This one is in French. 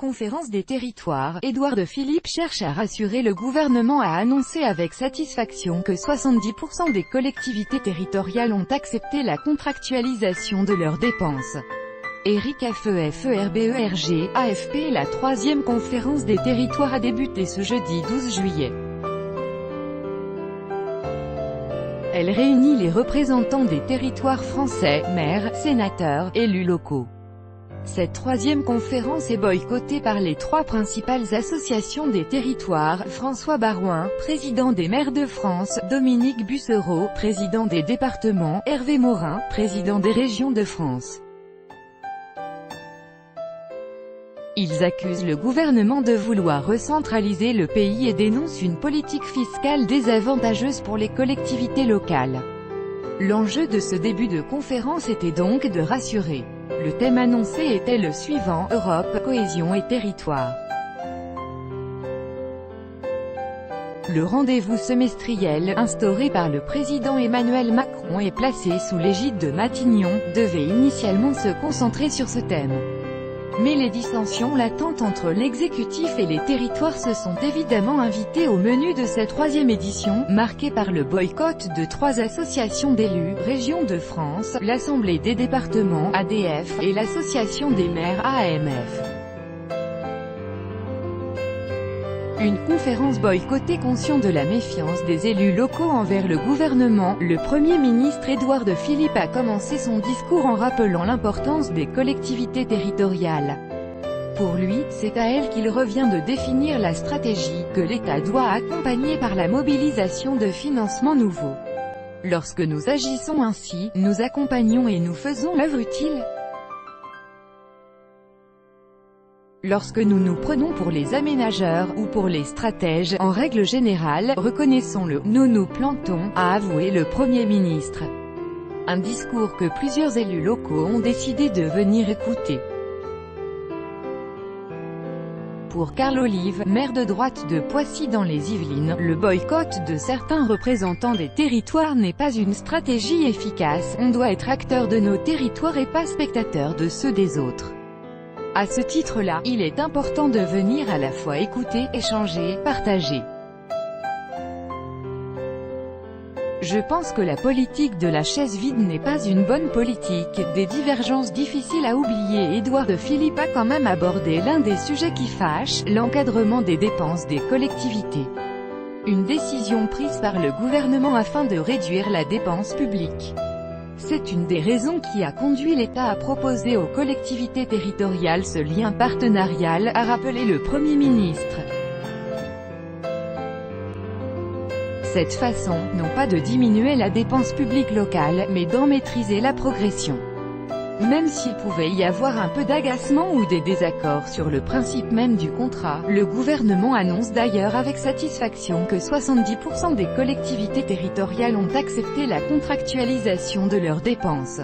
conférence des territoires, Édouard Philippe cherche à rassurer le gouvernement, a annoncé avec satisfaction que 70% des collectivités territoriales ont accepté la contractualisation de leurs dépenses. Éric FEFERBERG, AFP. La troisième conférence des territoires a débuté ce jeudi 12 juillet. Elle réunit les représentants des territoires français, maires, sénateurs, élus locaux. Cette troisième conférence est boycottée par les trois principales associations des territoires, François Baroin, président des maires de France, Dominique Bussereau, président des départements, Hervé Morin, président des régions de France. Ils accusent le gouvernement de vouloir recentraliser le pays et dénoncent une politique fiscale désavantageuse pour les collectivités locales. L'enjeu de ce début de conférence était donc de rassurer. Le thème annoncé était le suivant: Europe, cohésion et territoire. Le rendez-vous semestriel, instauré par le président Emmanuel Macron et placé sous l'égide de Matignon, devait initialement se concentrer sur ce thème. Mais les dissensions latentes entre l'exécutif et les territoires se sont évidemment invitées au menu de cette troisième édition, marquée par le boycott de trois associations d'élus, Régions de France, l'Assemblée des départements, ADF, et l'Association des maires, AMF. Une conférence boycottée conscient de la méfiance des élus locaux envers le gouvernement, le Premier ministre Édouard Philippe a commencé son discours en rappelant l'importance des collectivités territoriales. Pour lui, c'est à elles qu'il revient de définir la stratégie, que l'État doit accompagner par la mobilisation de financements nouveaux. Lorsque nous agissons ainsi, nous accompagnons et nous faisons l'œuvre utile. Lorsque nous nous prenons pour les aménageurs, ou pour les stratèges, en règle générale, reconnaissons-le, nous nous plantons, a avoué le Premier ministre. Un discours que plusieurs élus locaux ont décidé de venir écouter. Pour Carl Olive, maire de droite de Poissy dans les Yvelines, le boycott de certains représentants des territoires n'est pas une stratégie efficace, on doit être acteur de nos territoires et pas spectateur de ceux des autres. À ce titre-là, il est important de venir à la fois écouter, échanger, partager. Je pense que la politique de la chaise vide n'est pas une bonne politique, des divergences difficiles à oublier. Édouard Philippe a quand même abordé l'un des sujets qui fâchent, l'encadrement des dépenses des collectivités. Une décision prise par le gouvernement afin de réduire la dépense publique. C'est une des raisons qui a conduit l'État à proposer aux collectivités territoriales ce lien partenarial, a rappelé le Premier ministre. Cette façon, non pas de diminuer la dépense publique locale, mais d'en maîtriser la progression. Même s'il pouvait y avoir un peu d'agacement ou des désaccords sur le principe même du contrat, le gouvernement annonce d'ailleurs avec satisfaction que 70% des collectivités territoriales ont accepté la contractualisation de leurs dépenses.